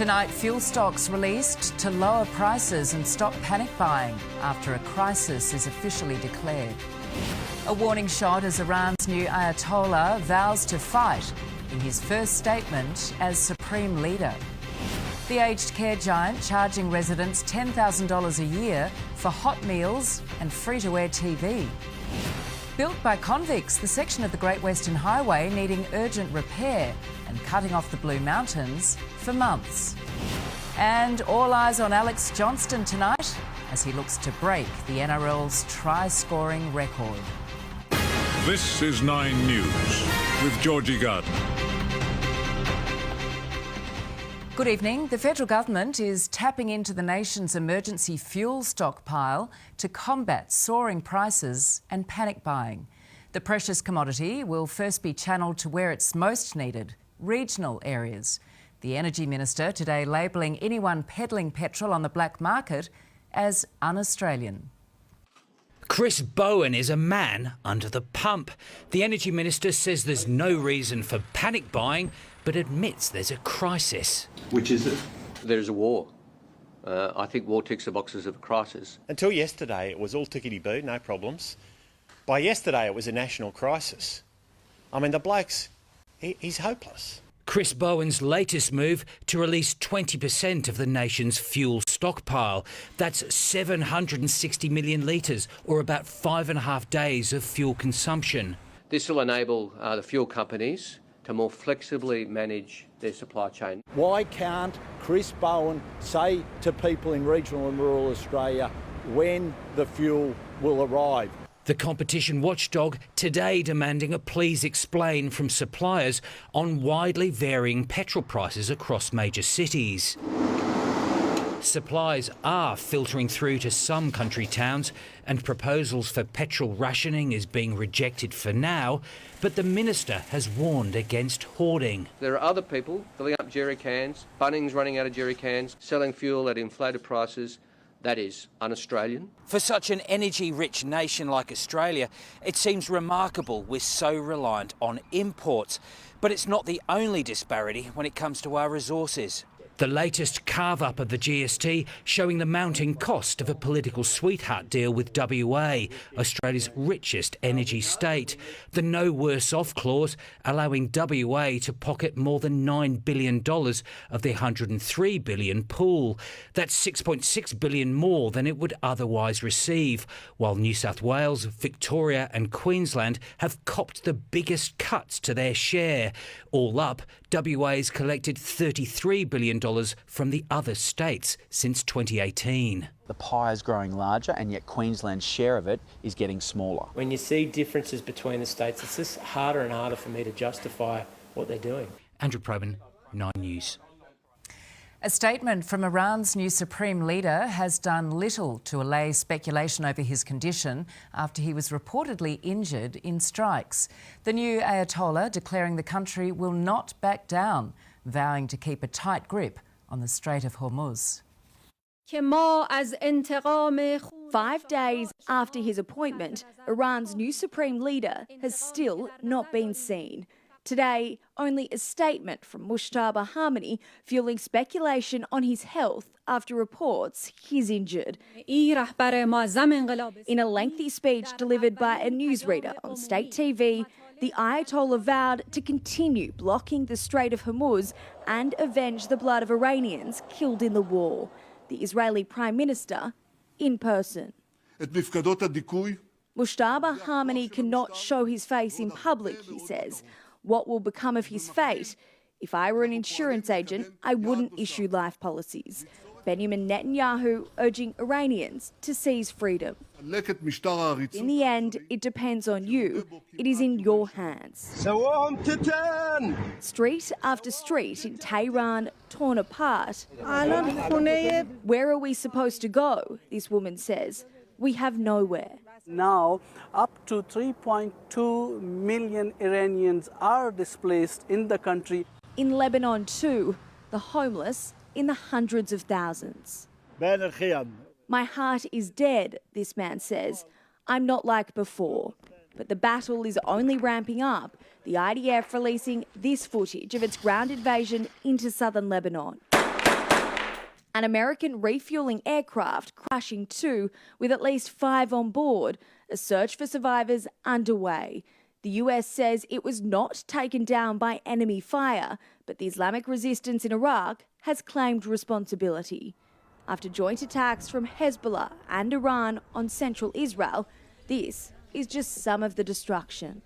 Tonight, fuel stocks released to lower prices and stop panic buying after a crisis is officially declared. A warning shot as Iran's new Ayatollah vows to fight in his first statement as supreme leader. The aged care giant charging residents $10,000 a year for hot meals and free-to-air TV. Built by convicts, the section of the Great Western Highway needing urgent repair and cutting off the Blue Mountains for months. And all eyes on Alex Johnston tonight as he looks to break the NRL's try-scoring record. This is 9 News with Georgie Gardner. Good evening. The federal government is tapping into the nation's emergency fuel stockpile to combat soaring prices and panic buying. The precious commodity will first be channelled to where it's most needed, regional areas. The Energy Minister today labelling anyone peddling petrol on the black market as un-Australian. Chris Bowen is a man under the pump. The Energy Minister says there's no reason for panic buying, but admits there's a crisis. Which is it? There's a war. I think war ticks the boxes of a crisis. Until yesterday, it was all tickety-boo, no problems. By yesterday, it was a national crisis. I mean, the bloke's, he's hopeless. Chris Bowen's latest move to release 20% of the nation's fuel stockpile. That's 760 million litres, or about 5.5 days of fuel consumption. This will enable the fuel companies to more flexibly manage their supply chain. Why can't Chris Bowen say to people in regional and rural Australia when the fuel will arrive? The competition watchdog today demanding a please explain from suppliers on widely varying petrol prices across major cities. Supplies are filtering through to some country towns and proposals for petrol rationing is being rejected for now, but the minister has warned against hoarding. There are other people filling up jerry cans, Bunnings running out of jerry cans, selling fuel at inflated prices. That is un-Australian. For such an energy-rich nation like Australia, it seems remarkable we're so reliant on imports. But it's not the only disparity when it comes to our resources. The latest carve-up of the GST showing the mounting cost of a political sweetheart deal with WA, Australia's richest energy state. The no worse off clause allowing WA to pocket more than $9 billion of the $103 billion pool. That's $6.6 billion more than it would otherwise receive, while New South Wales, Victoria and Queensland have copped the biggest cuts to their share. All up, WA's collected $33 billion from the other states since 2018. The pie is growing larger and yet Queensland's share of it is getting smaller. When you see differences between the states, it's just harder and harder for me to justify what they're doing. Andrew Probyn, 9 News. A statement from Iran's new supreme leader has done little to allay speculation over his condition after he was reportedly injured in strikes. The new Ayatollah declaring the country will not back down, vowing to keep a tight grip on the Strait of Hormuz. 5 days after his appointment, Iran's new supreme leader has still not been seen. Today, only a statement from Mujtaba Khamenei fueling speculation on his health after reports he's injured. In a lengthy speech delivered by a newsreader on state TV, the Ayatollah vowed to continue blocking the Strait of Hormuz and avenge the blood of Iranians killed in the war. The Israeli Prime Minister in person. Mujtaba Khamenei cannot show his face in public, he says. What will become of his fate? If I were an insurance agent, I wouldn't issue life policies. Benjamin Netanyahu urging Iranians to seize freedom. In the end, it depends on you. It is in your hands. Street after street in Tehran torn apart. Where are we supposed to go? This woman says. We have nowhere. Now, up to 3.2 million Iranians are displaced in the country. In Lebanon too, the homeless in the hundreds of thousands. My heart is dead, this man says. I'm not like before. But the battle is only ramping up, the IDF releasing this footage of its ground invasion into southern Lebanon. An American refuelling aircraft crashing too, with at least 5 on board. A search for survivors underway. The US says it was not taken down by enemy fire, but the Islamic resistance in Iraq has claimed responsibility. After joint attacks from Hezbollah and Iran on central Israel, this is just some of the destruction.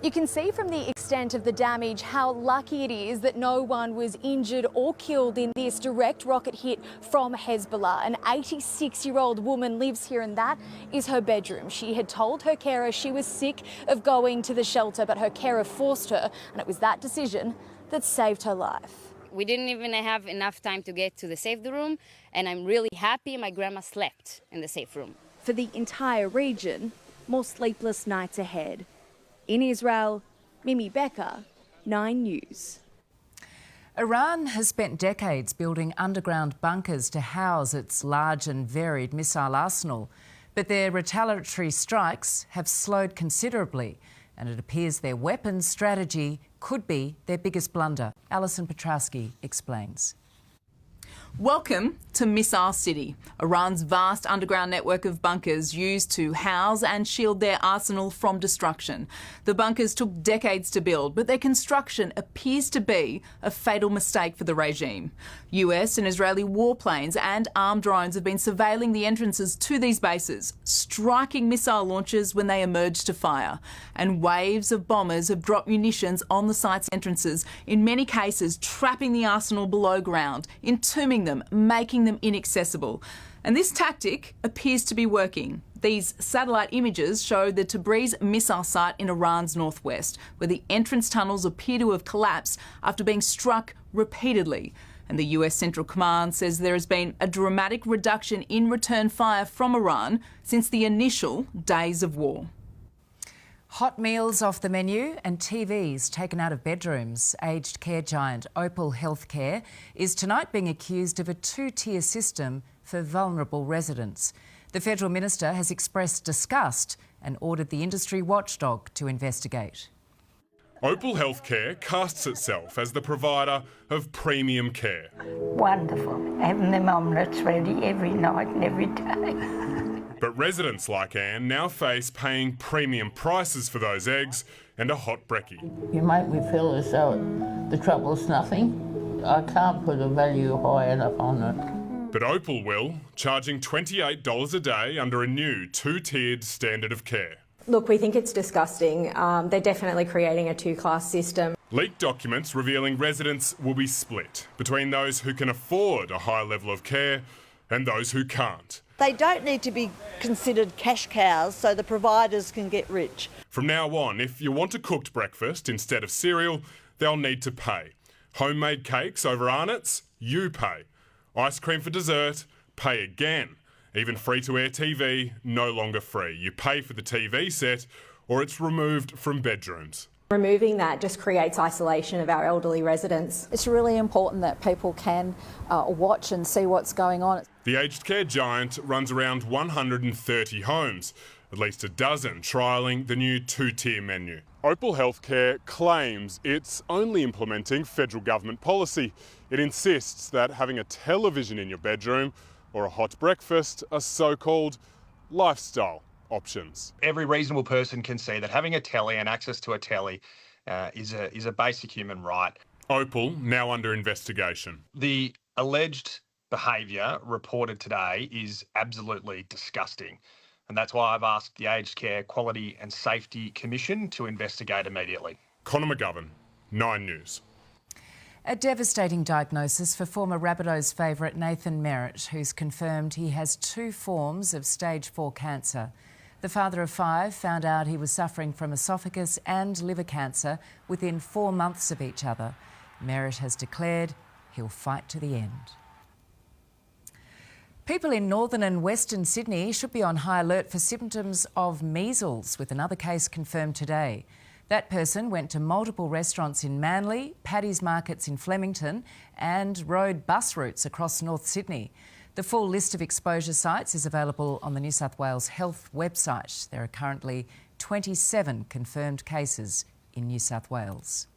You can see from the extent of the damage how lucky it is that no one was injured or killed in this direct rocket hit from Hezbollah. An 86-year-old woman lives here and that is her bedroom. She had told her carer she was sick of going to the shelter, but her carer forced her, and it was that decision that saved her life. We didn't even have enough time to get to the safe room, and I'm really happy my grandma slept in the safe room. For the entire region, more sleepless nights ahead. In Israel, Mimi Becker, 9 News. Iran has spent decades building underground bunkers to house its large and varied missile arsenal, but their retaliatory strikes have slowed considerably, and it appears their weapons strategy could be their biggest blunder. Alison Petrowski explains. Welcome to Missile City, Iran's vast underground network of bunkers used to house and shield their arsenal from destruction. The bunkers took decades to build, but their construction appears to be a fatal mistake for the regime. US and Israeli warplanes and armed drones have been surveilling the entrances to these bases, striking missile launchers when they emerge to fire. And waves of bombers have dropped munitions on the site's entrances, in many cases trapping the arsenal below ground, entombing them, making them inaccessible. And this tactic appears to be working. These satellite images show the Tabriz missile site in Iran's northwest, where the entrance tunnels appear to have collapsed after being struck repeatedly. And the US Central Command says there has been a dramatic reduction in return fire from Iran since the initial days of war. Hot meals off the menu and TVs taken out of bedrooms. Aged care giant Opal Healthcare is tonight being accused of a 2-tier system for vulnerable residents. The federal minister has expressed disgust and ordered the industry watchdog to investigate. Opal Healthcare casts itself as the provider of premium care. Wonderful, having them omelettes ready every night and every day. But residents like Anne now face paying premium prices for those eggs and a hot brekkie. You make me feel as though the trouble's nothing. I can't put a value high enough on it. But Opal will, charging $28 a day under a new 2-tiered standard of care. Look, we think it's disgusting. They're definitely creating a 2-class system. Leaked documents revealing residents will be split between those who can afford a high level of care and those who can't. They don't need to be considered cash cows so the providers can get rich. From now on, if you want a cooked breakfast instead of cereal, they'll need to pay. Homemade cakes over Arnott's, you pay. Ice cream for dessert, pay again. Even free-to-air TV, no longer free. You pay for the TV set or it's removed from bedrooms. Removing that just creates isolation of our elderly residents. It's really important that people can watch and see what's going on. The aged care giant runs around 130 homes, at least a dozen trialling the new 2-tier menu. Opal Healthcare claims it's only implementing federal government policy. It insists that having a television in your bedroom or a hot breakfast are so-called lifestyle options. Every reasonable person can see that having a telly and access to a telly is a basic human right. Opal now under investigation. The alleged behaviour reported today is absolutely disgusting, and that's why I've asked the Aged Care Quality and Safety Commission to investigate immediately. Conor McGovern, 9 News. A devastating diagnosis for former Rabbitohs favourite Nathan Merritt, who's confirmed he has 2 forms of stage 4 cancer. The father of 5 found out he was suffering from esophagus and liver cancer within 4 months of each other. Merritt has declared he'll fight to the end. People in northern and western Sydney should be on high alert for symptoms of measles, with another case confirmed today. That person went to multiple restaurants in Manly, Paddy's markets in Flemington and rode bus routes across North Sydney. The full list of exposure sites is available on the New South Wales Health website. There are currently 27 confirmed cases in New South Wales.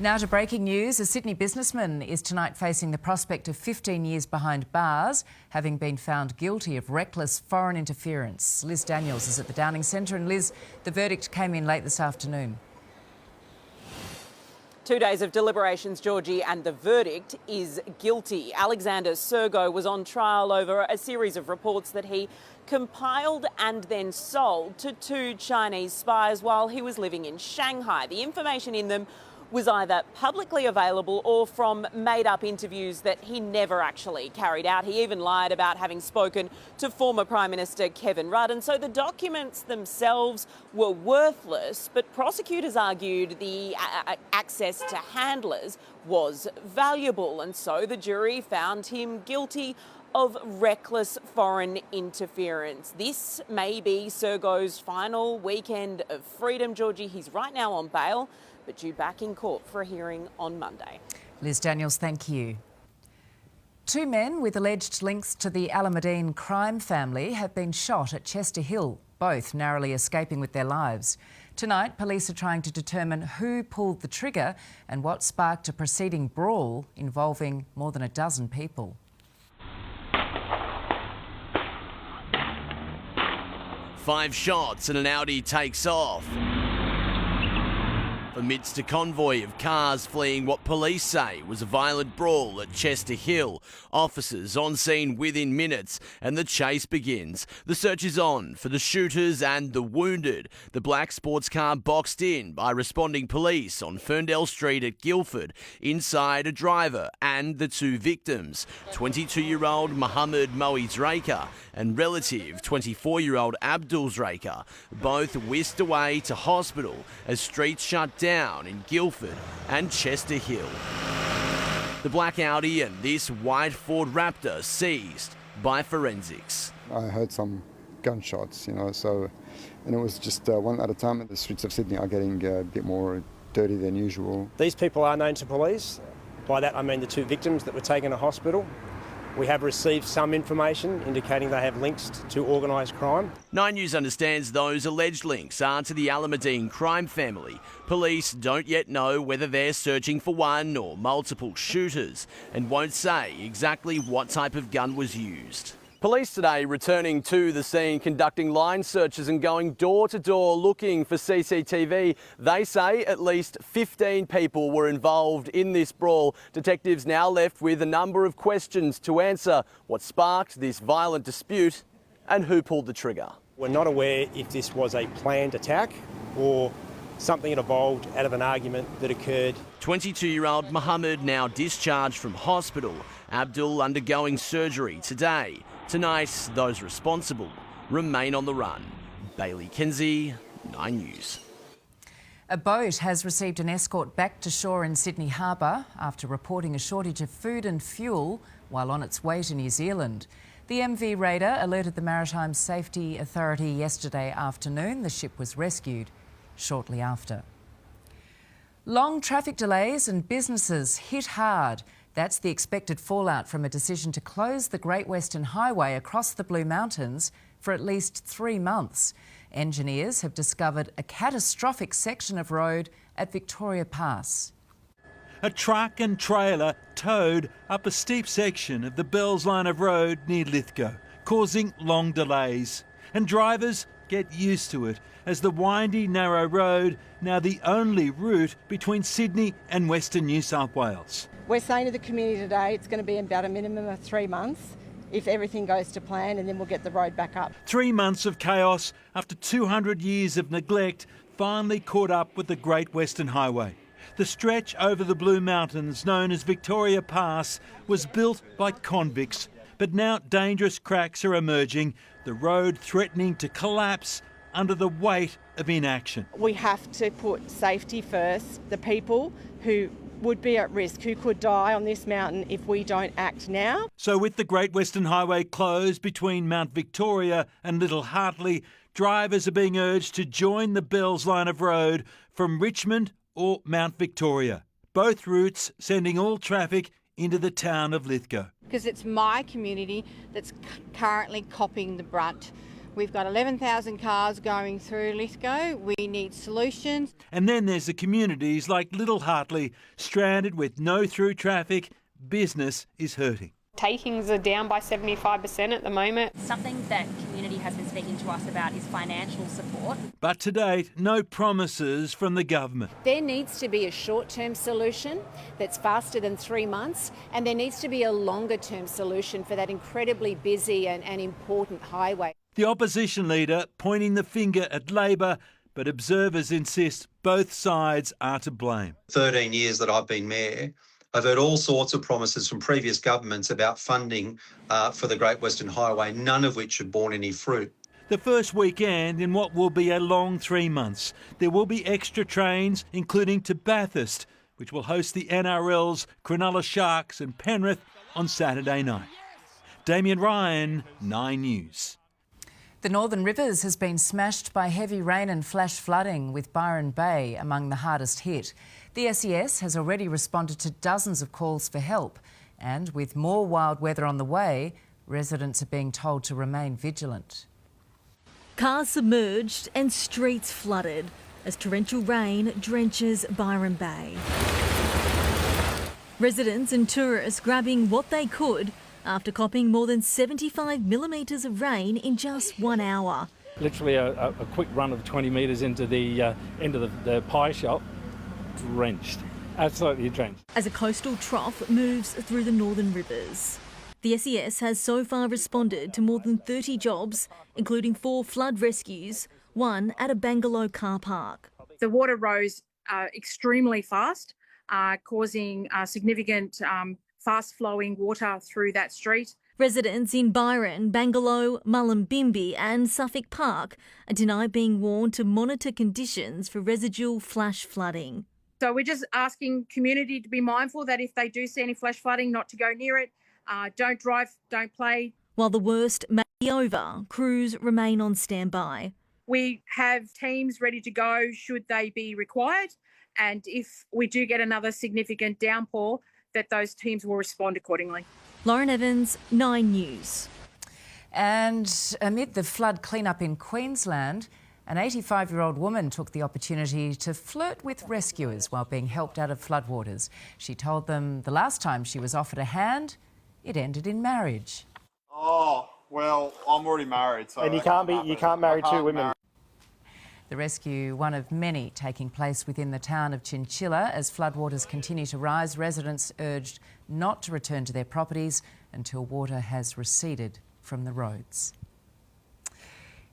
Now to breaking news. A Sydney businessman is tonight facing the prospect of 15 years behind bars, having been found guilty of reckless foreign interference. Liz Daniels is at the Downing Centre. And Liz, the verdict came in late this afternoon. 2 days of deliberations, Georgie, and the verdict is guilty. Alexander Sergo was on trial over a series of reports that he compiled and then sold to 2 Chinese spies while he was living in Shanghai. The information in them was either publicly available or from made-up interviews that he never actually carried out. He even lied about having spoken to former Prime Minister Kevin Rudd, and so the documents themselves were worthless, but prosecutors argued the access to handlers was valuable, and so the jury found him guilty of reckless foreign interference. This may be Sergo's final weekend of freedom, Georgie. He's right now on bail, but due back in court for a hearing on Monday. Liz Daniels, thank you. 2 men with alleged links to the Alameddine crime family have been shot at Chester Hill, both narrowly escaping with their lives. Tonight, police are trying to determine who pulled the trigger and what sparked a preceding brawl involving more than a dozen people. Five shots and an Audi takes off. Amidst a convoy of cars fleeing what police say was a violent brawl at Chester Hill. Officers on scene within minutes and the chase begins. The search is on for the shooters and the wounded. The black sports car boxed in by responding police on Ferndale Street at Guildford. Inside, a driver and the 2 victims, 22-year-old Mohammed Moez Raker and relative 24-year-old Abdul Raker, both whisked away to hospital as streets shut down in Guildford and Chester Hill. The black Audi and this white Ford Raptor seized by forensics. I heard some gunshots, and it was just one at a time. The streets of Sydney are getting a bit more dirty than usual. These people are known to police. By that I mean the 2 victims that were taken to hospital. We have received some information indicating they have links to organised crime. 9 News understands those alleged links are to the Alameddine crime family. Police don't yet know whether they're searching for one or multiple shooters and won't say exactly what type of gun was used. Police today returning to the scene, conducting line searches and going door to door looking for CCTV. They say at least 15 people were involved in this brawl. Detectives now left with a number of questions to answer: what sparked this violent dispute and who pulled the trigger. We're not aware if this was a planned attack or something that evolved out of an argument that occurred. 22-year-old Mohammed now discharged from hospital. Abdul undergoing surgery today. Tonight, those responsible remain on the run. Bailey Kenzie, 9 News. A boat has received an escort back to shore in Sydney Harbour after reporting a shortage of food and fuel while on its way to New Zealand. The MV Raider alerted the Maritime Safety Authority yesterday afternoon. The ship was rescued shortly after. Long traffic delays and businesses hit hard. That's the expected fallout from a decision to close the Great Western Highway across the Blue Mountains for at least 3 months. Engineers have discovered a catastrophic section of road at Victoria Pass. A truck and trailer towed up a steep section of the Bells Line of road near Lithgow, causing long delays. And drivers get used to it, as the windy, narrow road now the only route between Sydney and Western New South Wales. We're saying to the community today it's going to be about a minimum of 3 months if everything goes to plan, and then we'll get the road back up. 3 months of chaos after 200 years of neglect finally caught up with the Great Western Highway. The stretch over the Blue Mountains, known as Victoria Pass, was built by convicts, but now dangerous cracks are emerging, the road threatening to collapse under the weight of inaction. We have to put safety first. The people who would be at risk, who could die on this mountain if we don't act now. So with the Great Western Highway closed between Mount Victoria and Little Hartley, drivers are being urged to join the Bells Line of road from Richmond or Mount Victoria. Both routes sending all traffic into the town of Lithgow. Because it's my community that's currently copping the brunt We've got 11,000 cars going through Lithgow. We need solutions. And then there's the communities like Little Hartley, stranded with no through traffic. Business is hurting. Takings are down by 75% at the moment. Something that community has been speaking to us about is financial support. But to date, no promises from the government. There needs to be a short-term solution that's faster than 3 months, and there needs to be a longer-term solution for that incredibly busy and important highway. The opposition leader pointing the finger at Labor, but observers insist both sides are to blame. 13 years that I've been mayor, I've heard all sorts of promises from previous governments about funding for the Great Western Highway, none of which have borne any fruit. The first weekend in what will be a long 3 months. There will be extra trains, including to Bathurst, which will host the NRL's Cronulla Sharks and Penrith on Saturday night. Damien Ryan, 9 News. The Northern Rivers has been smashed by heavy rain and flash flooding, with Byron Bay among the hardest hit. The SES has already responded to dozens of calls for help, and with more wild weather on the way, residents are being told to remain vigilant. Cars submerged and streets flooded as torrential rain drenches Byron Bay. Residents and tourists grabbing what they could after copping more than 75 millimetres of rain in just 1 hour. Literally a quick run of 20 metres into the end of the pie shop, drenched, absolutely drenched. As a coastal trough moves through the Northern Rivers. The SES has so far responded to more than 30 jobs, including 4 flood rescues, one at a Bangalore car park. The water rose extremely fast, causing significant fast-flowing water through that street. Residents in Byron, Bangalore, Mullumbimby and Suffolk Park are denied being warned to monitor conditions for residual flash flooding. So we're just asking community to be mindful that if they do see any flash flooding, not to go near it. Don't drive, don't play. While the worst may be over, crews remain on standby. We have teams ready to go should they be required. And if we do get another significant downpour, that those teams will respond accordingly. Lauren Evans, 9 News. And amid the flood cleanup in Queensland, an 85-year-old woman took the opportunity to flirt with rescuers while being helped out of floodwaters. She told them the last time she was offered a hand, it ended in marriage. Oh, well, I'm already married, so... And you can't marry two women. The rescue, one of many taking place within the town of Chinchilla. As floodwaters continue to rise, residents urged not to return to their properties until water has receded from the roads.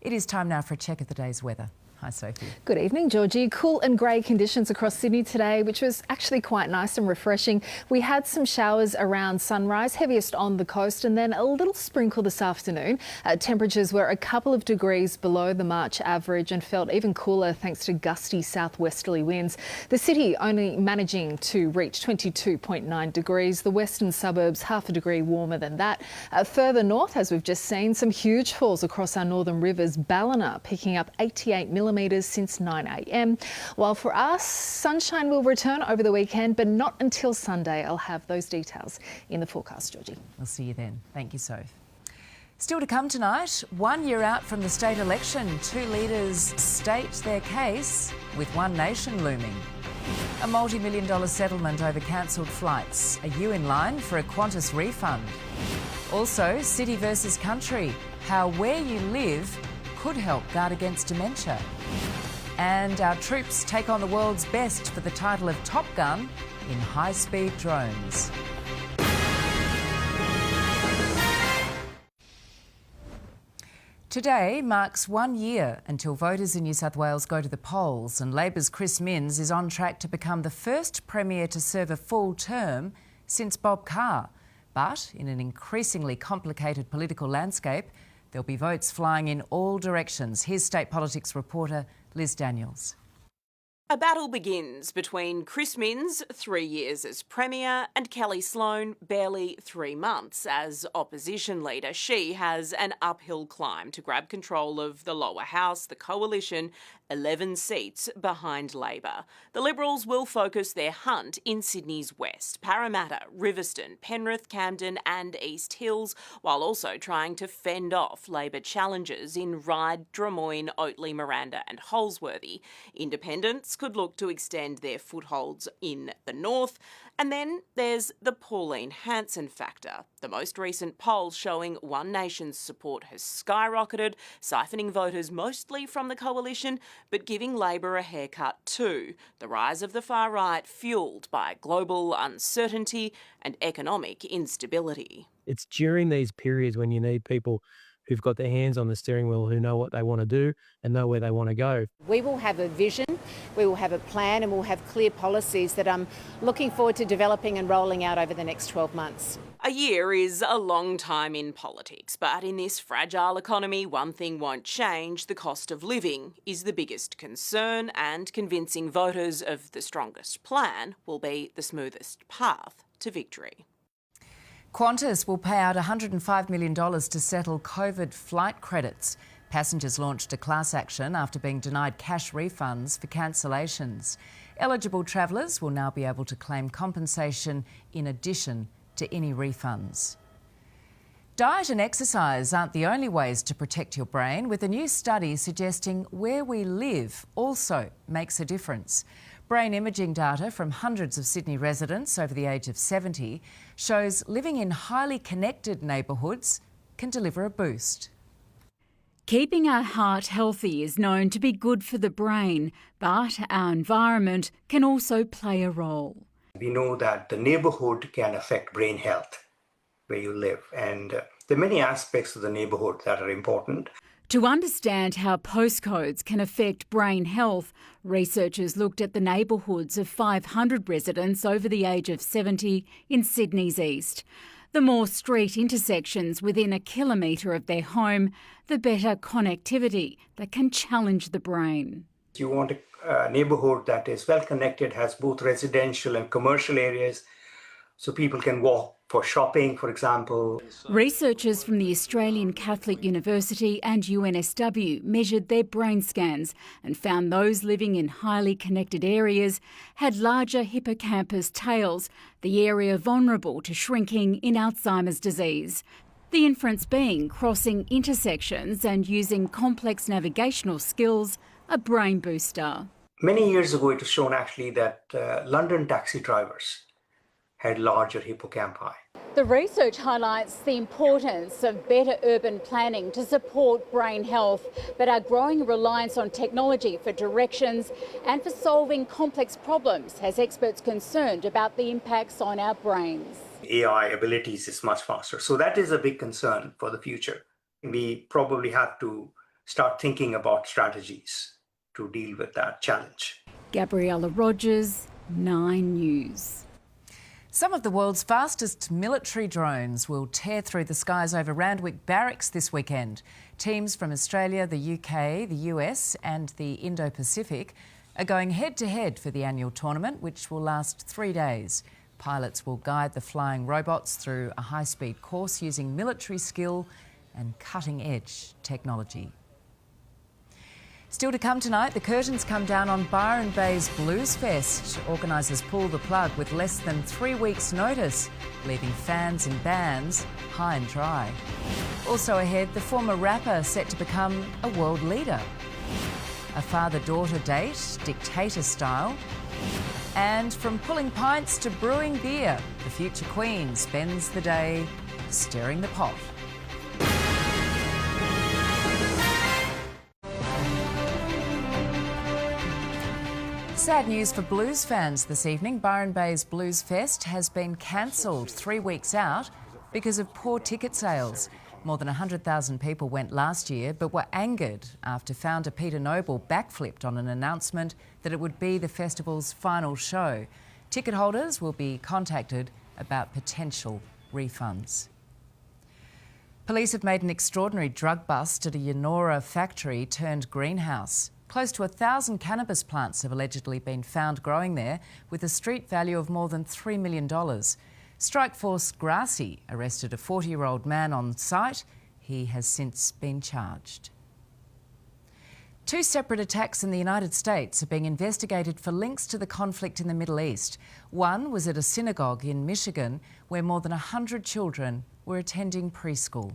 It is time now for a check of the day's weather. Hi, Sophie. Good evening, Georgie. Cool and grey conditions across Sydney today, which was actually quite nice and refreshing. We had some showers around sunrise, heaviest on the coast, and then a little sprinkle this afternoon. Temperatures were a couple of degrees below the March average and felt even cooler thanks to gusty southwesterly winds. The city only managing to reach 22.9 degrees. The western suburbs half a degree warmer than that. Further north, as we've just seen, some huge falls across our northern rivers. Ballina picking up 88 millimetres since 9 a.m. While for us, sunshine will return over the weekend, but not until Sunday. I'll have those details in the forecast, Georgie. We'll see you then. Thank you, Soph. Still to come tonight, 1 year out from the state election, 2 leaders state their case with One Nation looming. A multi-million-dollar settlement over cancelled flights. Are you in line for a Qantas refund? Also, city versus country, how where you live could help guard against dementia. And our troops take on the world's best for the title of Top Gun in high-speed drones. Today marks 1 year until voters in New South Wales go to the polls, and Labor's Chris Minns is on track to become the first Premier to serve a full term since Bob Carr. But in an increasingly complicated political landscape, there'll be votes flying in all directions. Here's State Politics reporter Liz Daniels. A battle begins between Chris Minns, 3 years as Premier, and Kelly Sloan, barely 3 months as opposition leader. She has an uphill climb to grab control of the lower house, the coalition, 11 seats behind Labor. The Liberals will focus their hunt in Sydney's west, Parramatta, Riverstone, Penrith, Camden and East Hills, while also trying to fend off Labor challengers in Ryde, Drummoyne, Oatley, Miranda and Holsworthy. Independents could look to extend their footholds in the north. And then there's the Pauline Hanson factor. The most recent poll showing One Nation's support has skyrocketed, siphoning voters mostly from the coalition, but giving Labor a haircut too. The rise of the far right fuelled by global uncertainty and economic instability. It's during these periods when you need people who've got their hands on the steering wheel, who know what they want to do and know where they want to go. We will have a vision, we will have a plan and we'll have clear policies that I'm looking forward to developing and rolling out over the next 12 months. A year is a long time in politics, but in this fragile economy, one thing won't change. The cost of living is the biggest concern, and convincing voters of the strongest plan will be the smoothest path to victory. Qantas will pay out $105 million to settle COVID flight credits. Passengers launched a class action after being denied cash refunds for cancellations. Eligible travellers will now be able to claim compensation in addition to any refunds. Diet and exercise aren't the only ways to protect your brain, with a new study suggesting where we live also makes a difference. Brain imaging data from hundreds of Sydney residents over the age of 70 shows living in highly connected neighbourhoods can deliver a boost. Keeping our heart healthy is known to be good for the brain, but our environment can also play a role. We know that the neighbourhood can affect brain health where you live, and there are many aspects of the neighbourhood that are important. To understand how postcodes can affect brain health, researchers looked at the neighbourhoods of 500 residents over the age of 70 in Sydney's east. The more street intersections within a kilometre of their home, the better connectivity that can challenge the brain. You want a neighbourhood that is well connected, has both residential and commercial areas, so people can walk for shopping, for example. Researchers from the Australian Catholic University and UNSW measured their brain scans and found those living in highly connected areas had larger hippocampus tails, the area vulnerable to shrinking in Alzheimer's disease. The inference being crossing intersections and using complex navigational skills, a brain booster. Many years ago, it was shown actually that London taxi drivers had larger hippocampi. The research highlights the importance of better urban planning to support brain health, but our growing reliance on technology for directions and for solving complex problems has experts concerned about the impacts on our brains. AI abilities is much faster, so that is a big concern for the future. We probably have to start thinking about strategies to deal with that challenge. Gabriella Rogers, 9 News. Some of the world's fastest military drones will tear through the skies over Randwick Barracks this weekend. Teams from Australia, the UK, the US and the Indo-Pacific are going head-to-head for the annual tournament, which will last 3 days. Pilots will guide the flying robots through a high-speed course using military skill and cutting-edge technology. Still to come tonight, the curtains come down on Byron Bay's Blues Fest. Organisers pull the plug with less than 3 weeks' notice, leaving fans and bands high and dry. Also ahead, the former rapper set to become a world leader. A father-daughter date, dictator style. And from pulling pints to brewing beer, the future queen spends the day stirring the pot. Sad news for blues fans this evening. Byron Bay's Blues Fest has been cancelled 3 weeks out because of poor ticket sales. More than 100,000 people went last year, but were angered after founder Peter Noble backflipped on an announcement that it would be the festival's final show. Ticket holders will be contacted about potential refunds. Police have made an extraordinary drug bust at a Yennora factory turned greenhouse. Close to 1,000 cannabis plants have allegedly been found growing there, with a street value of more than $3 million. Strikeforce Grassi arrested a 40-year-old man on site. He has since been charged. 2 separate attacks in the United States are being investigated for links to the conflict in the Middle East. One was at a synagogue in Michigan, where more than 100 children were attending preschool.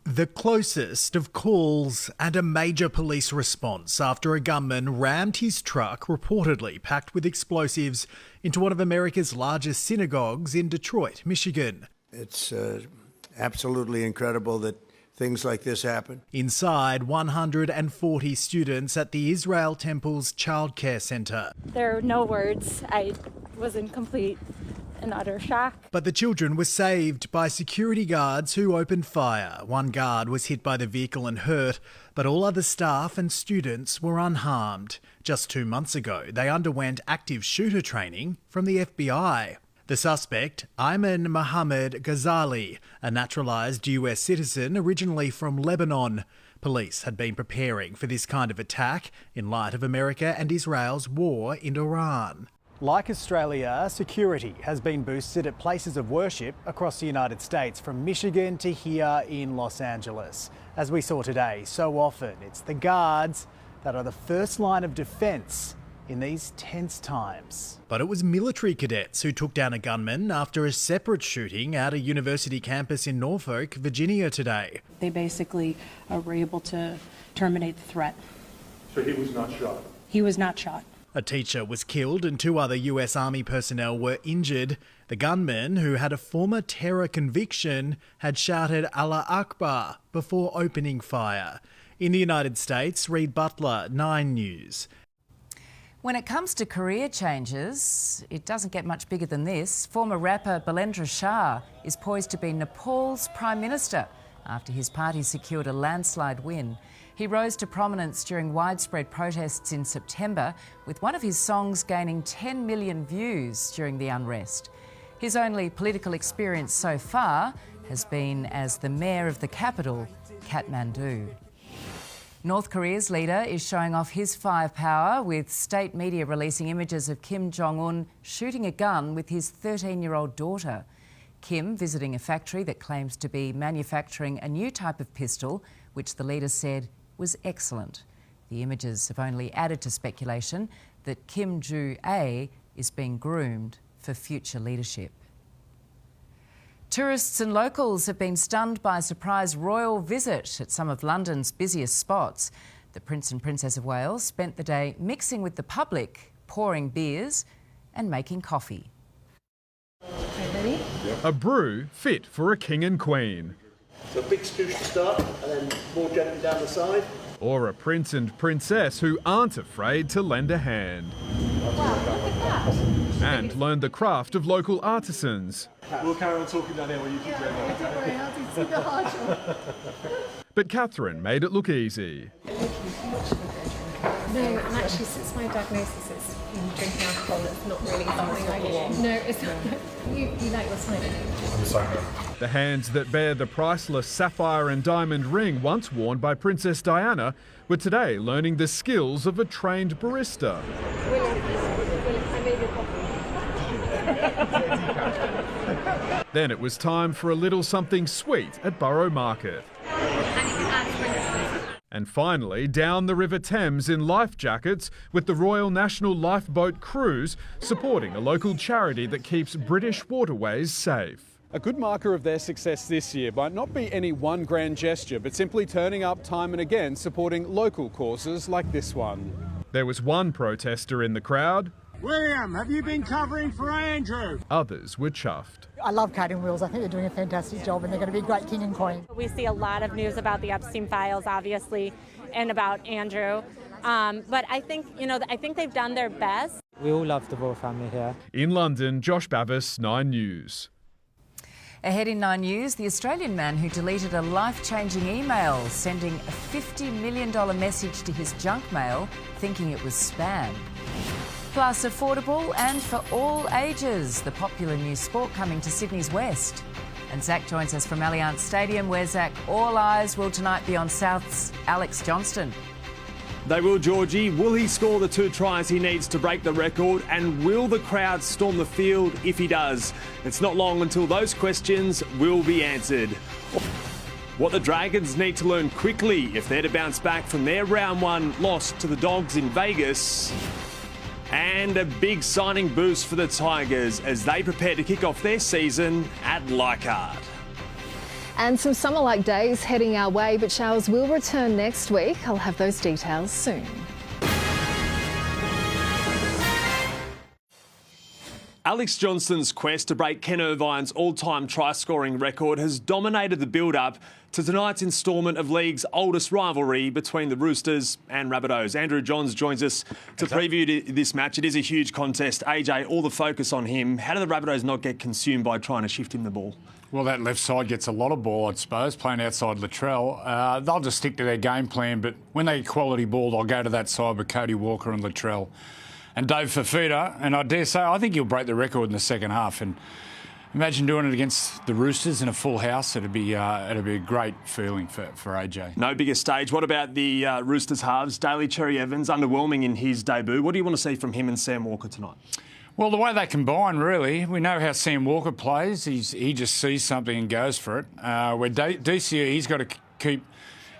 The closest of calls and a major police response after a gunman rammed his truck, reportedly packed with explosives, into one of America's largest synagogues in Detroit, Michigan. It's absolutely incredible that things like this happen. Inside, 140 students at the Israel Temple's childcare centre. There are no words. I was in complete and utter shock. But the children were saved by security guards who opened fire. One guard was hit by the vehicle and hurt, but all other staff and students were unharmed. Just 2 months ago, they underwent active shooter training from the FBI. The suspect, Ayman Mohammed Ghazali, a naturalised US citizen originally from Lebanon. Police had been preparing for this kind of attack in light of America and Israel's war in Iran. Like Australia, security has been boosted at places of worship across the United States, from Michigan to here in Los Angeles. As we saw today, so often it's the guards that are the first line of defence in these tense times. But it was military cadets who took down a gunman after a separate shooting at a university campus in Norfolk, Virginia today. They basically were able to terminate the threat. So he was not shot? He was not shot. A teacher was killed and 2 other US Army personnel were injured. The gunman, who had a former terror conviction, had shouted Allah Akbar before opening fire. In the United States, Reed Butler, 9 News. When it comes to career changes, it doesn't get much bigger than this. Former rapper Balendra Shah is poised to be Nepal's Prime Minister after his party secured a landslide win. He rose to prominence during widespread protests in September, with one of his songs gaining 10 million views during the unrest. His only political experience so far has been as the mayor of the capital, Kathmandu. North Korea's leader is showing off his firepower, with state media releasing images of Kim Jong-un shooting a gun with his 13-year-old daughter. Kim visiting a factory that claims to be manufacturing a new type of pistol, which the leader said was excellent. The images have only added to speculation that Kim Joo-ae is being groomed for future leadership. Tourists and locals have been stunned by a surprise royal visit at some of London's busiest spots. The Prince and Princess of Wales spent the day mixing with the public, pouring beers and making coffee. A brew fit for a king and queen. So a big scoosh to start and then more gently down the side. Or a prince and princess who aren't afraid to lend a hand. Wow, look at that. And learn the craft of local artisans. We'll carry on talking down here while you keep going on. Don't worry, I'll do super hard. But Catherine made it look easy. No, and actually since my diagnosis it's drinking alcohol, it's not really something I do. No, it's not. You like your cider? I'm a cider. The hands that bear the priceless sapphire and diamond ring once worn by Princess Diana were today learning the skills of a trained barista. I made your coffee. Then it was time for a little something sweet at Borough Market. And finally, down the River Thames in life jackets with the Royal National Lifeboat Cruise, supporting a local charity that keeps British waterways safe. A good marker of their success this year might not be any one grand gesture, but simply turning up time and again supporting local causes like this one. There was one protester in the crowd. William, have you been covering for Andrew? Others were chuffed. I love Carting Wheels. I think they're doing a fantastic job and they're going to be a great king and queen. We see a lot of news about the Epstein files, obviously, and about Andrew. But I think, I think they've done their best. We all love the royal family here. In London, Josh Bavis, 9 News. Ahead in 9 News, the Australian man who deleted a life-changing email, sending a $50 million message to his junk mail, thinking it was spam. Plus, affordable and for all ages, the popular new sport coming to Sydney's West. And Zach joins us from Allianz Stadium, where, Zach, all eyes will tonight be on South's Alex Johnston. They will, Georgie. Will he score the 2 tries he needs to break the record? And will the crowd storm the field if he does? It's not long until those questions will be answered. What the Dragons need to learn quickly if they're to bounce back from their round 1 loss to the Dogs in Vegas. And a big signing boost for the Tigers as they prepare to kick off their season at Leichhardt. And some summer-like days heading our way, but showers will return next week. I'll have those details soon. Alex Johnston's quest to break Ken Irvine's all-time try-scoring record has dominated the build-up to tonight's instalment of League's oldest rivalry between the Roosters and Rabbitohs. Andrew Johns joins us to preview this match. It is a huge contest. AJ, all the focus on him. How do the Rabbitohs not get consumed by trying to shift him the ball? Well, that left side gets a lot of ball, I suppose, playing outside Latrell. They'll just stick to their game plan, but when they get quality ball, they'll go to that side with Cody Walker and Latrell. And Dave Fafita, and I dare say, I think he'll break the record in the second half. And imagine doing it against the Roosters in a full house. It'd be a great feeling for AJ. No bigger stage. What about the Roosters halves? Daly Cherry Evans, underwhelming in his debut. What do you want to see from him and Sam Walker tonight? Well, the way they combine, really. We know how Sam Walker plays. He just sees something and goes for it. Where DCE, he's got to keep,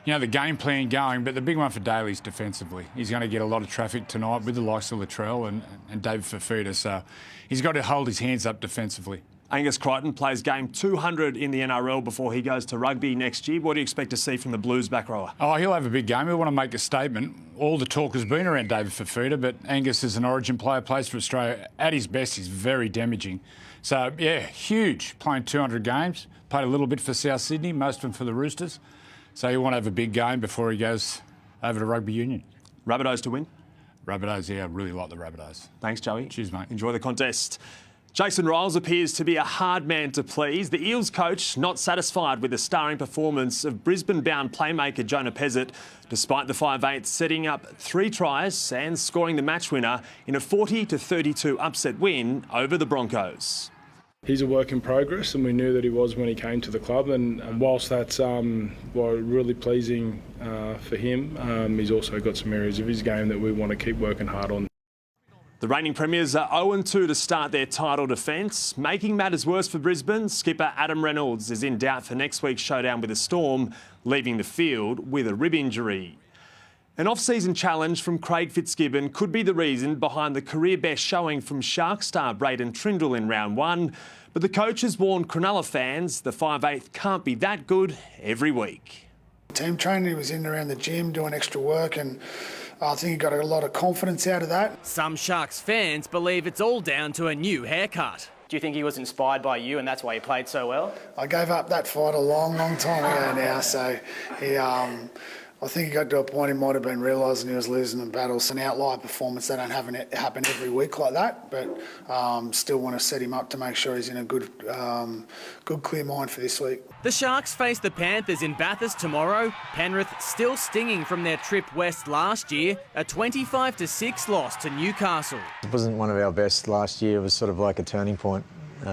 the game plan going. But the big one for Daly's defensively. He's going to get a lot of traffic tonight with the likes of Latrell and David Fafita. So he's got to hold his hands up defensively. Angus Crichton plays game 200 in the NRL before he goes to rugby next year. What do you expect to see from the Blues back rower? Oh, he'll have a big game. He'll want to make a statement. All the talk has been around David Fafita, but Angus is an origin player, plays for Australia. At his best, he's very damaging. So, yeah, huge. Playing 200 games. Played a little bit for South Sydney, most of them for the Roosters. So he'll want to have a big game before he goes over to rugby union. Rabbitohs to win? Rabbitohs, yeah, I really like the Rabbitohs. Thanks, Joey. Cheers, mate. Enjoy the contest. Jason Riles appears to be a hard man to please. The Eels coach not satisfied with the starring performance of Brisbane-bound playmaker Jonah Pezzett, despite the 5'8" setting up 3 tries and scoring the match winner in a 40-32 upset win over the Broncos. He's a work in progress, and we knew that he was when he came to the club. And whilst that's really pleasing for him, he's also got some areas of his game that we want to keep working hard on. The reigning premiers are 0-2 to start their title defence. Making matters worse for Brisbane, skipper Adam Reynolds is in doubt for next week's showdown with the Storm, leaving the field with a rib injury. An off-season challenge from Craig Fitzgibbon could be the reason behind the career-best showing from Shark star Braden Trindle in round 1, but the coach has warned Cronulla fans the 5'8" can't be that good every week. Team training, he was in around the gym doing extra work, and I think he got a lot of confidence out of that. Some Sharks fans believe it's all down to a new haircut. Do you think he was inspired by you and that's why he played so well? I gave up that fight a long time ago now, so I think he got to a point he might have been realising he was losing the battles. An outlier performance, they don't happen every week like that, but still want to set him up to make sure he's in a good clear mind for this week. The Sharks face the Panthers in Bathurst tomorrow. Penrith still stinging from their trip west last year, a 25-6 loss to Newcastle. It wasn't one of our best last year. It was sort of like a turning point in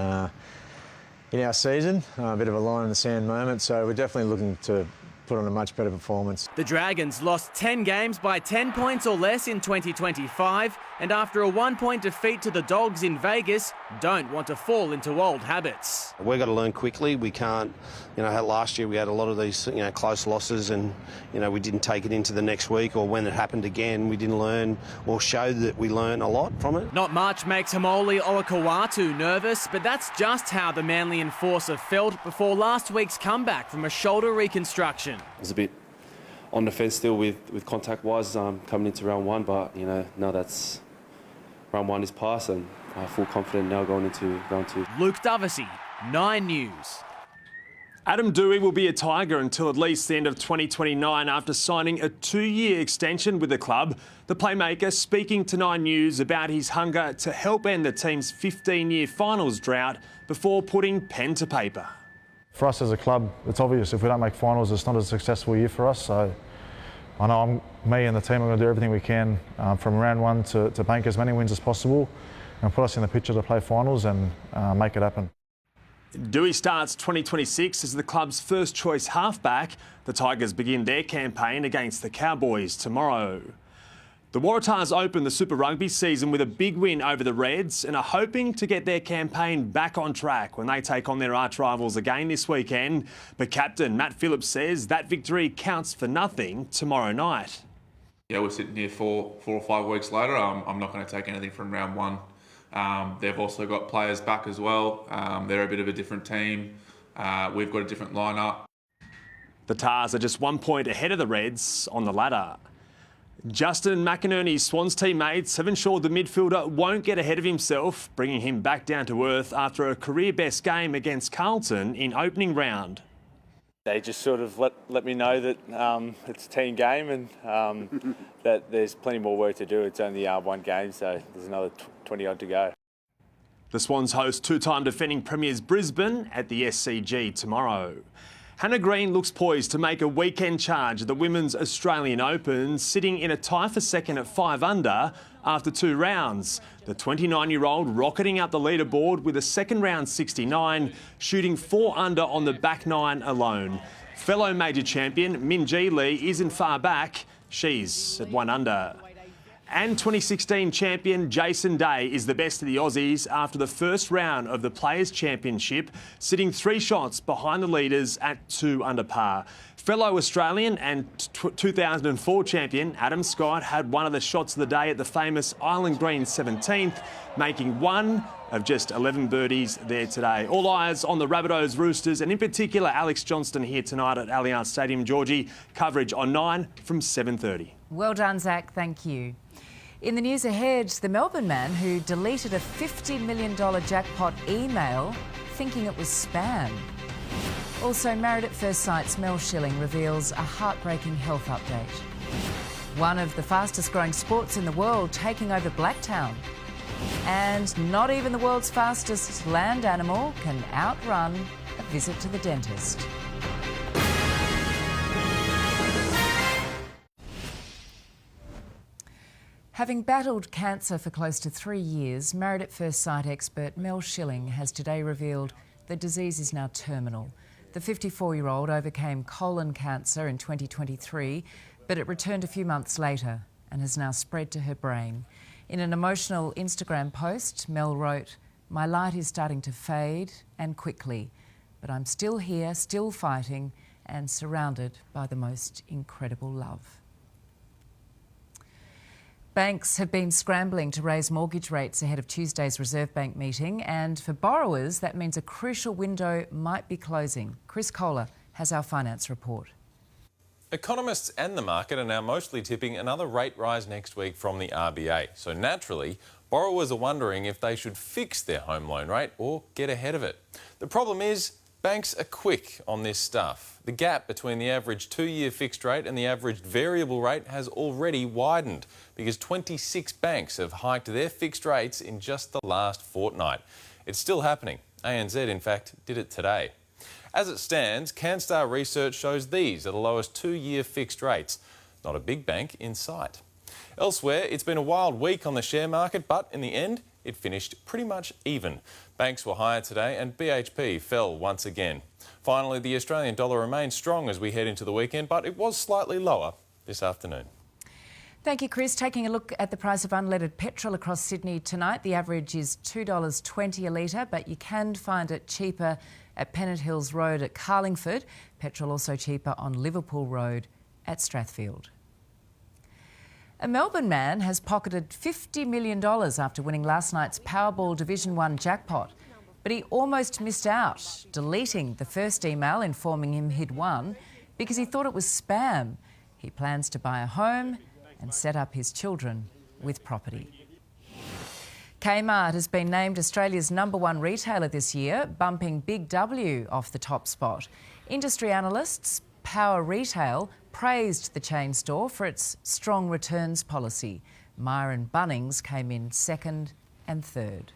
our season, a bit of a line in the sand moment, so we're definitely looking to put on a much better performance. The Dragons lost 10 games by 10 points or less in 2025, and after a 1-point defeat to the Dogs in Vegas, don't want to fall into old habits. We've got to learn quickly. We can't, last year we had a lot of these, close losses, and, we didn't take it into the next week, or when it happened again, we didn't learn or show that we learned a lot from it. Not much makes Hamoli Olakau'atu nervous, but that's just how the Manly enforcer felt before last week's comeback from a shoulder reconstruction. I was a bit on the fence still with contact-wise coming into round 1, but, now that's round 1 is past and full confident now going into round 2. Luke Dovesey, 9 News. Adam Doueihi will be a Tiger until at least the end of 2029 after signing a 2-year extension with the club. The playmaker speaking to 9 News about his hunger to help end the team's 15-year finals drought before putting pen to paper. For us as a club, it's obvious if we don't make finals, it's not a successful year for us. So I know me and the team are going to do everything we can from round 1 to bank as many wins as possible and put us in the picture to play finals and make it happen. Doueihi starts 2026 as the club's first choice halfback. The Tigers begin their campaign against the Cowboys tomorrow. The Waratahs opened the Super Rugby season with a big win over the Reds and are hoping to get their campaign back on track when they take on their arch rivals again this weekend. But captain Matt Phillips says that victory counts for nothing tomorrow night. Yeah, we're sitting here 4 or 5 weeks later. I'm not going to take anything from round one. They've also got players back as well. They're a bit of a different team. We've got a different lineup. The Tars are just 1 point ahead of the Reds on the ladder. Justin McInerney's Swans teammates have ensured the midfielder won't get ahead of himself, bringing him back down to earth after a career-best game against Carlton in opening round. They just sort of let me know that it's a team game and that there's plenty more work to do. It's only one game, so there's another 20-odd to go. The Swans host two-time defending premiers Brisbane at the SCG tomorrow. Hannah Green looks poised to make a weekend charge at the Women's Australian Open, sitting in a tie for second at 5 under after 2 rounds. The 29-year-old rocketing up the leaderboard with a second round 69, shooting 4 under on the back 9 alone. Fellow major champion Min Ji Lee isn't far back. She's at 1 under. And 2016 champion Jason Day is the best of the Aussies after the first round of the Players' Championship, sitting 3 shots behind the leaders at 2 under par. Fellow Australian and 2004 champion Adam Scott had one of the shots of the day at the famous Island Green 17th, making one of just 11 birdies there today. All eyes on the Rabbitohs, Roosters, and in particular Alex Johnston here tonight at Allianz Stadium. Georgie, coverage on 9 from 7:30. Well done, Zach. Thank you. In the news ahead, the Melbourne man who deleted a $50 million jackpot email thinking it was spam. Also, Married at First Sight's Mel Schilling reveals a heartbreaking health update. One of the fastest growing sports in the world taking over Blacktown. And not even the world's fastest land animal can outrun a visit to the dentist. Having battled cancer for close to 3 years, Married at First Sight expert Mel Schilling has today revealed the disease is now terminal. The 54-year-old overcame colon cancer in 2023, but it returned a few months later and has now spread to her brain. In an emotional Instagram post, Mel wrote, "My light is starting to fade and quickly, but I'm still here, still fighting and surrounded by the most incredible love." Banks have been scrambling to raise mortgage rates ahead of Tuesday's Reserve Bank meeting, and for borrowers, that means a crucial window might be closing. Chris Kohler has our finance report. Economists and the market are now mostly tipping another rate rise next week from the RBA. So naturally, borrowers are wondering if they should fix their home loan rate or get ahead of it. The problem is, banks are quick on this stuff. The gap between the average 2-year fixed rate and the average variable rate has already widened because 26 banks have hiked their fixed rates in just the last fortnight. It's still happening. ANZ, in fact, did it today. As it stands, CanStar research shows these are the lowest 2-year fixed rates. Not a big bank in sight. Elsewhere, it's been a wild week on the share market, but in the end, it finished pretty much even. Banks were higher today and BHP fell once again. Finally, the Australian dollar remains strong as we head into the weekend, but it was slightly lower this afternoon. Thank you, Chris. Taking a look at the price of unleaded petrol across Sydney tonight, the average is $2.20 a litre, but you can find it cheaper at Pennant Hills Road at Carlingford. Petrol also cheaper on Liverpool Road at Strathfield. A Melbourne man has pocketed $50 million after winning last night's Powerball Division 1 jackpot. But he almost missed out, deleting the first email informing him he'd won because he thought it was spam. He plans to buy a home and set up his children with property. Kmart has been named Australia's #1 retailer this year, bumping Big W off the top spot. Industry analysts Power Retail praised the chain store for its strong returns policy. Myer and Bunnings came in second and third.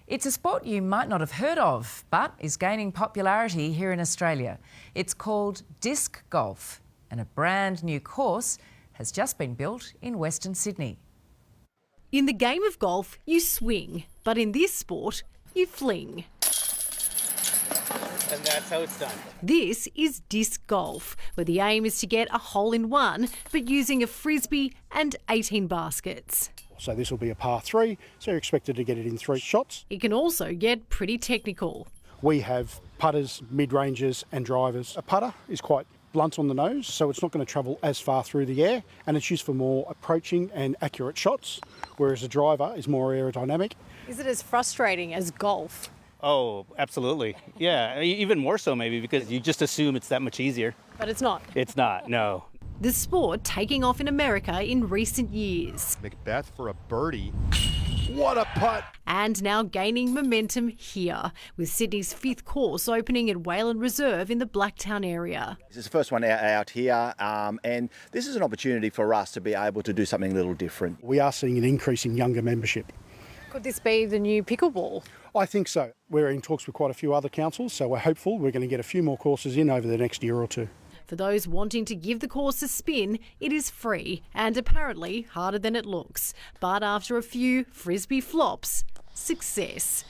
It's a sport you might not have heard of, but is gaining popularity here in Australia. It's called disc golf, and a brand new course has just been built in Western Sydney. In the game of golf, you swing, but in this sport, you fling. and that's how it's done. This is disc golf, where the aim is to get a hole-in-one, but using a frisbee and 18 baskets. So this will be a par 3, so you're expected to get it in 3 shots. It can also get pretty technical. We have putters, mid-rangers and drivers. A putter is quite blunt on the nose, so it's not going to travel as far through the air, and it's used for more approaching and accurate shots, whereas a driver is more aerodynamic. Is it as frustrating as golf? Oh, absolutely. Yeah, even more so maybe, because you just assume it's that much easier. But it's not. It's not, no. The sport taking off in America in recent years. Macbeth for a birdie. What a putt! And now gaining momentum here, with Sydney's 5th course opening at Wayland Reserve in the Blacktown area. This is the first one out here, and this is an opportunity for us to be able to do something a little different. We are seeing an increase in younger membership. Could this be the new pickleball? I think so. We're in talks with quite a few other councils, so we're hopeful we're going to get a few more courses in over the next year or two. For those wanting to give the course a spin, it is free and apparently harder than it looks. But after a few frisbee flops, success.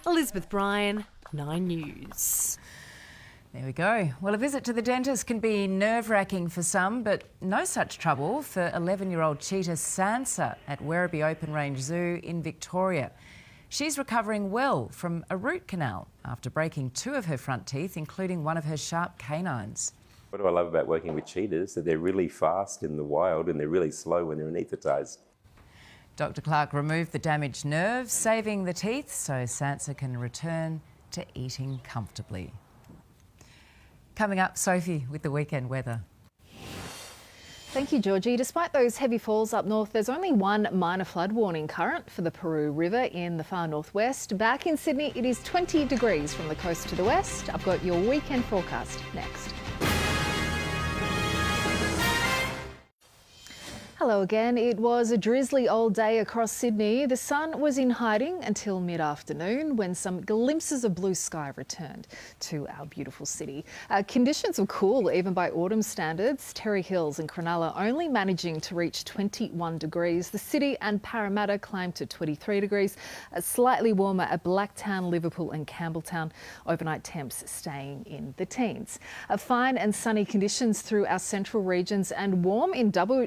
Elizabeth Bryan, 9 News. There we go. Well, a visit to the dentist can be nerve-wracking for some, but no such trouble for 11-year-old cheetah Sansa at Werribee Open Range Zoo in Victoria. She's recovering well from a root canal after breaking 2 of her front teeth, including one of her sharp canines. What do I love about working with cheetahs? That they're really fast in the wild and they're really slow when they're anaesthetised. Dr Clark removed the damaged nerve, saving the teeth so Sansa can return to eating comfortably. Coming up, Sophie with the weekend weather. Thank you, Georgie. Despite those heavy falls up north, there's only one minor flood warning current for the Peru River in the far northwest. Back in Sydney, it is 20 degrees from the coast to the west. I've got your weekend forecast next. Hello again. It was a drizzly old day across Sydney. The sun was in hiding until mid-afternoon when some glimpses of blue sky returned to our beautiful city. Conditions were cool even by autumn standards. Terry Hills and Cronulla only managing to reach 21 degrees. The city and Parramatta climbed to 23 degrees. Slightly warmer at Blacktown, Liverpool and Campbelltown. Overnight temps staying in the teens. Fine and sunny conditions through our central regions and warm in Dubbo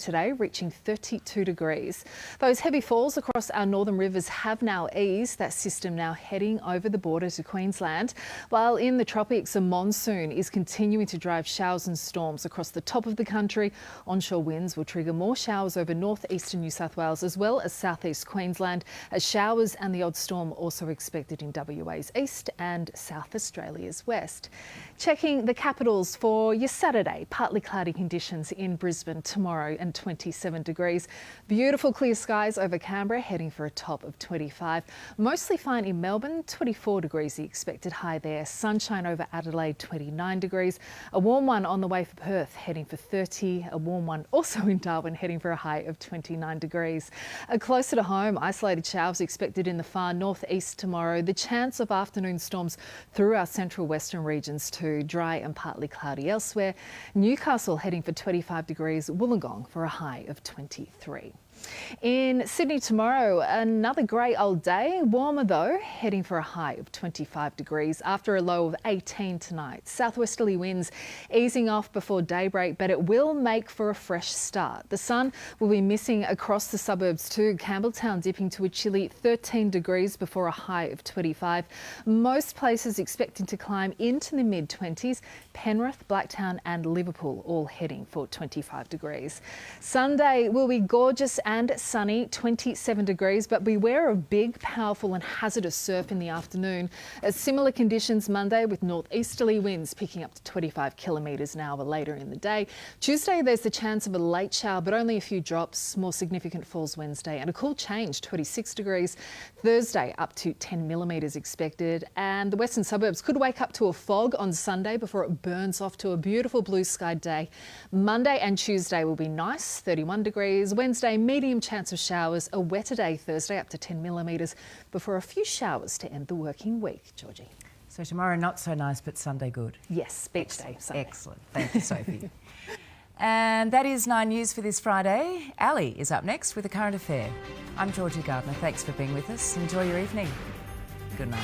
today, reaching 32 degrees. Those heavy falls across our northern rivers have now eased, that system now heading over the border to Queensland. While in the tropics, a monsoon is continuing to drive showers and storms across the top of the country. Onshore winds will trigger more showers over northeastern New South Wales as well as southeast Queensland. Showers and the odd storm also expected in WA's east and South Australia's west. Checking the capitals for your Saturday, partly cloudy conditions in Brisbane tomorrow and 27 degrees. Beautiful clear skies over Canberra, heading for a top of 25. Mostly fine in Melbourne, 24 degrees the expected high there. Sunshine over Adelaide, 29 degrees. A warm one on the way for Perth, heading for 30. A warm one also in Darwin, heading for a high of 29 degrees. Closer to home, isolated showers expected in the far northeast tomorrow. The chance of afternoon storms through our central western regions too. Dry and partly cloudy elsewhere. Newcastle heading for 25 degrees. Wollongong for a high of 23. In Sydney tomorrow, another grey old day. Warmer though, heading for a high of 25 degrees after a low of 18 tonight. Southwesterly winds easing off before daybreak, but it will make for a fresh start. The sun will be missing across the suburbs too. Campbelltown dipping to a chilly 13 degrees before a high of 25. Most places expecting to climb into the mid-20s. Penrith, Blacktown and Liverpool all heading for 25 degrees. Sunday will be gorgeous and sunny, 27 degrees, but beware of big, powerful and hazardous surf in the afternoon. Similar conditions Monday with northeasterly winds picking up to 25 kilometres an hour later in the day. Tuesday there's the chance of a late shower, but only a few drops. More significant falls Wednesday and a cool change, 26 degrees. Thursday up to 10 millimetres expected, and the western suburbs could wake up to a fog on Sunday before it burns off to a beautiful blue sky day. Monday and Tuesday will be nice, 31 degrees. Wednesday, medium chance of showers. A wetter day Thursday, up to 10 millimetres, before a few showers to end the working week. Georgie. So tomorrow not so nice, but Sunday good. Yes, beach day Sunday. Excellent. Thank you, Sophie. And that is 9 News for this Friday. Ali is up next with a current affair. I'm Georgie Gardner. Thanks for being with us. Enjoy your evening. Good night.